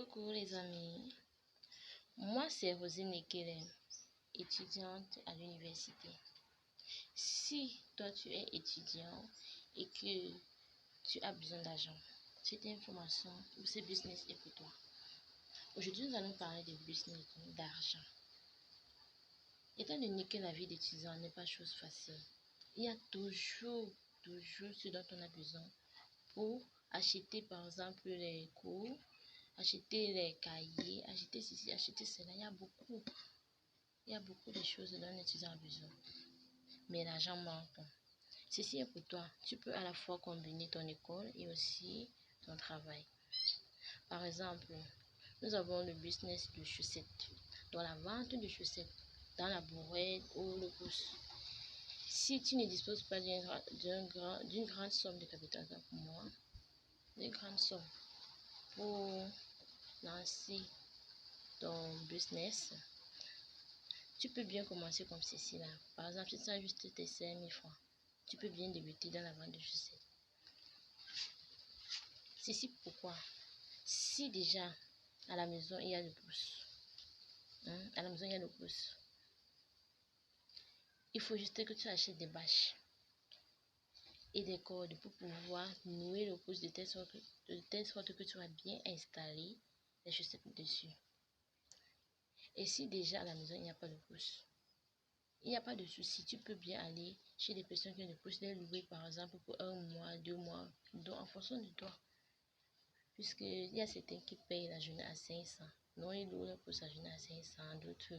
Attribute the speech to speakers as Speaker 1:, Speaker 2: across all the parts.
Speaker 1: Coucou les amis, moi c'est Rosine Ekele, étudiante à l'université. Si toi tu es étudiant et que tu as besoin d'argent, cette information ou ce business est pour toi. Aujourd'hui nous allons parler de business d'argent. Étant donné que la vie d'étudiant n'est pas chose facile, il y a toujours ce dont on a besoin pour acheter par exemple les cours, acheter les cahiers, acheter ceci, acheter cela. Il y a beaucoup de choses dont un étudiant a besoin. Mais l'argent manque. Ceci est pour toi. Tu peux à la fois combiner ton école et aussi ton travail. Par exemple, nous avons le business de chaussettes. Dans la vente de chaussettes, dans la bourrette ou le pouce. Si tu ne disposes pas d'une grande somme de capital comme moi, une grande somme pour lancer ton business, tu peux bien commencer comme ceci là. Par exemple, si tu as juste tes 5 000 francs, tu peux bien débuter dans la vente de chaussettes. Ceci pourquoi? Si déjà à la maison il y a le pouce, il faut juste que tu achètes des bâches et des cordes pour pouvoir nouer le pouce de telle sorte que tu vas bien installer les chaussettes dessus. Et si déjà à la maison il n'y a pas de pouce, il n'y a pas de souci, tu peux bien aller chez des personnes qui ont des pouces, les louer par exemple pour 1 mois, 2 mois, donc en fonction de toi. Puisqu'il y a certains qui payent la journée à 500. Non, ils louent le pouce la journée à 500, d'autres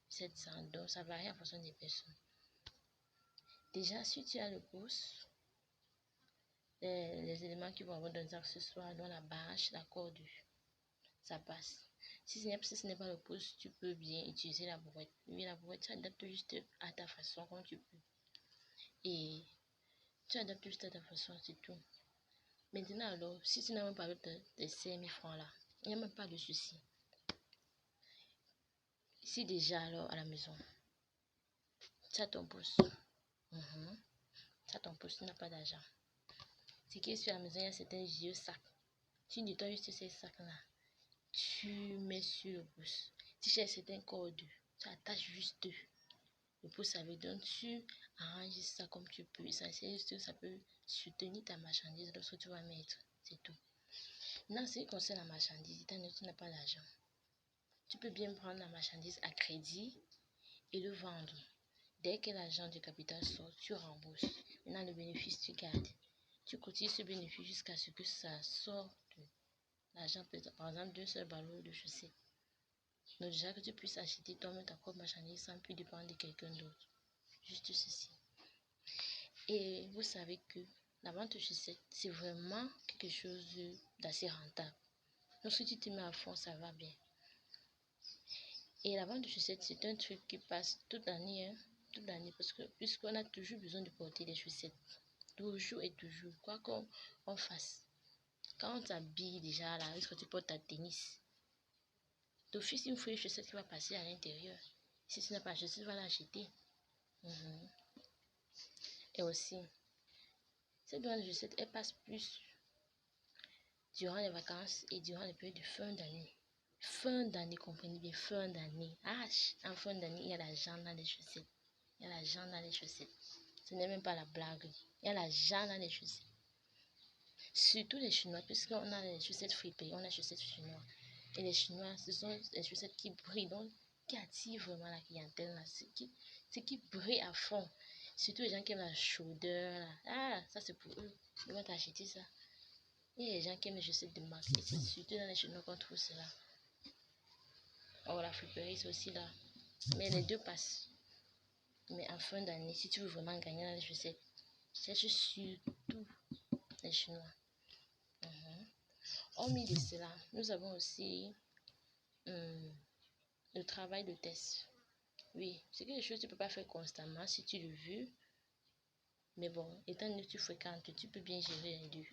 Speaker 1: 700, donc ça varie en fonction des personnes. Déjà, si tu as le pouce, les éléments qui vont avoir dans les accessoires, dans la bâche, la corde, ça passe. Si ce n'est pas le pouce, tu peux bien utiliser la bourrette. Oui, la bourrette, tu adaptes juste à ta façon comme tu peux. Et tu adaptes juste à ta façon, c'est tout. Maintenant alors, si tu n'as même pas de 5 000 francs là, il n'y a même pas de souci. Si déjà alors à la maison, tu as ton pouce. Tu as ton pouce, tu n'as pas d'argent. Ce qui est sur la maison, il y a certains vieux sacs. Tu nettoies juste ces sacs-là. Tu mets sur le pouce. Tu cherches certains cordes. Tu attaches juste le pouce avec. Donc tu arranges ça comme tu peux. Ça peut soutenir ta marchandise lorsque tu vas mettre. C'est tout. Maintenant, ce qui concerne la marchandise, étant donné que tu n'as pas d'argent, tu peux bien prendre la marchandise à crédit et le vendre. Dès que l'argent du capital sort, tu rembourses. Maintenant, le bénéfice, tu gardes. Tu cotises ce bénéfice jusqu'à ce que ça sorte l'argent, par exemple, d'un seul ballon de chaussettes. Donc, déjà que tu puisses acheter toi-même ta propre marchandise sans plus dépendre de quelqu'un d'autre. Juste ceci. Et vous savez que la vente de chaussettes, c'est vraiment quelque chose d'assez rentable. Lorsque tu te mets à fond, ça va bien. Et la vente de chaussettes, c'est un truc qui passe toute l'année, toute l'année, puisqu'on a toujours besoin de porter des chaussettes. Toujours et toujours, quoi qu'on fasse. Quand on t'habille déjà là, est-ce que tu portes ta tennis? D'office, il me faut une chaussette qui va passer à l'intérieur. Si tu n'as pas de chaussette, tu vas l'acheter. Et aussi, cette vente de chaussettes, elle passe plus durant les vacances et durant les périodes de fin d'année. Fin d'année, comprenez bien, fin d'année. En fin d'année, il y a l'argent dans les chaussettes. Il y a l'argent dans les chaussettes. Ce n'est même pas la blague. Il y a l'argent dans les chaussettes. Surtout les Chinois, puisqu'on a les chaussettes fripées, on a les chaussettes chinoises. Et les Chinois, ce sont les chaussettes qui brillent, donc qui attirent vraiment la clientèle, là, ce qui brille à fond. Surtout les gens qui aiment la chaudeur, là. Ça c'est pour eux. Ils vont t'acheter ça. Il y a les gens qui aiment les chaussettes de marque. Et c'est surtout dans les Chinois qu'on trouve cela. Oh, la friperie, c'est aussi là. Mais les deux passent. Mais en fin d'année, si tu veux vraiment gagner dans les chaussettes, cherche surtout les Chinois. Hormis de cela, nous avons aussi le travail de test. Oui, c'est quelque chose que tu ne peux pas faire constamment si tu le veux. Mais bon, étant donné que tu fréquentes, tu peux bien gérer les deux.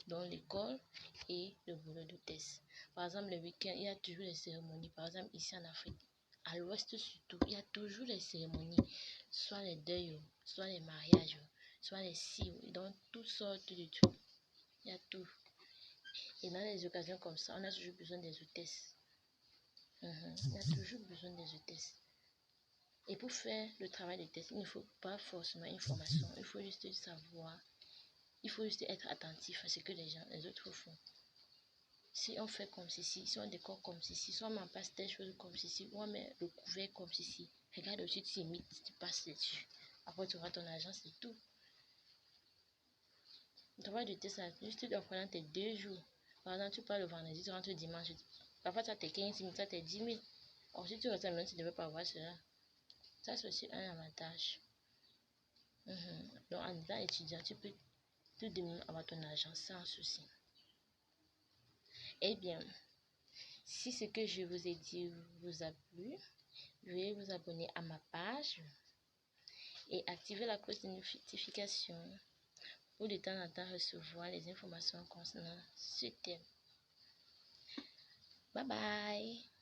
Speaker 1: Donc l'école et le boulot de test. Par exemple, le week-end, il y a toujours les cérémonies. Par exemple, ici en Afrique, à l'ouest surtout, il y a toujours les cérémonies. Soit les deuils, soit les mariages, soit les cires. Donc, toutes sortes de trucs. Il y a tout. Et dans les occasions comme ça, on a toujours besoin des hôtesses. On a toujours besoin des hôtesses. Et pour faire le travail de test, il ne faut pas forcément une formation. Il faut juste savoir. Il faut juste être attentif à ce que les autres font. Si on fait comme ceci, si on décore comme ceci, si on met en place telle chose comme ceci, ou on met le couvert comme ceci, regarde aussi, tu imites, tu passes dessus. Après, tu auras ton argent, c'est tout. Le travail de test, c'est juste en prenant tes 2 jours. Par exemple, tu pars le vendredi, tu rentres le dimanche. Parfois, tu as tes 15 000, tu as tes 10 000. Or, si tu restes à la maison, tu ne devais pas avoir cela. Ça, c'est aussi un avantage. Donc, en étant étudiant, tu peux tout de même avoir ton argent sans souci. Eh bien, si ce que je vous ai dit vous a plu, veuillez vous abonner à ma page et activer la cloche de notification pour de temps en temps recevoir les informations concernant ce thème. Bye bye!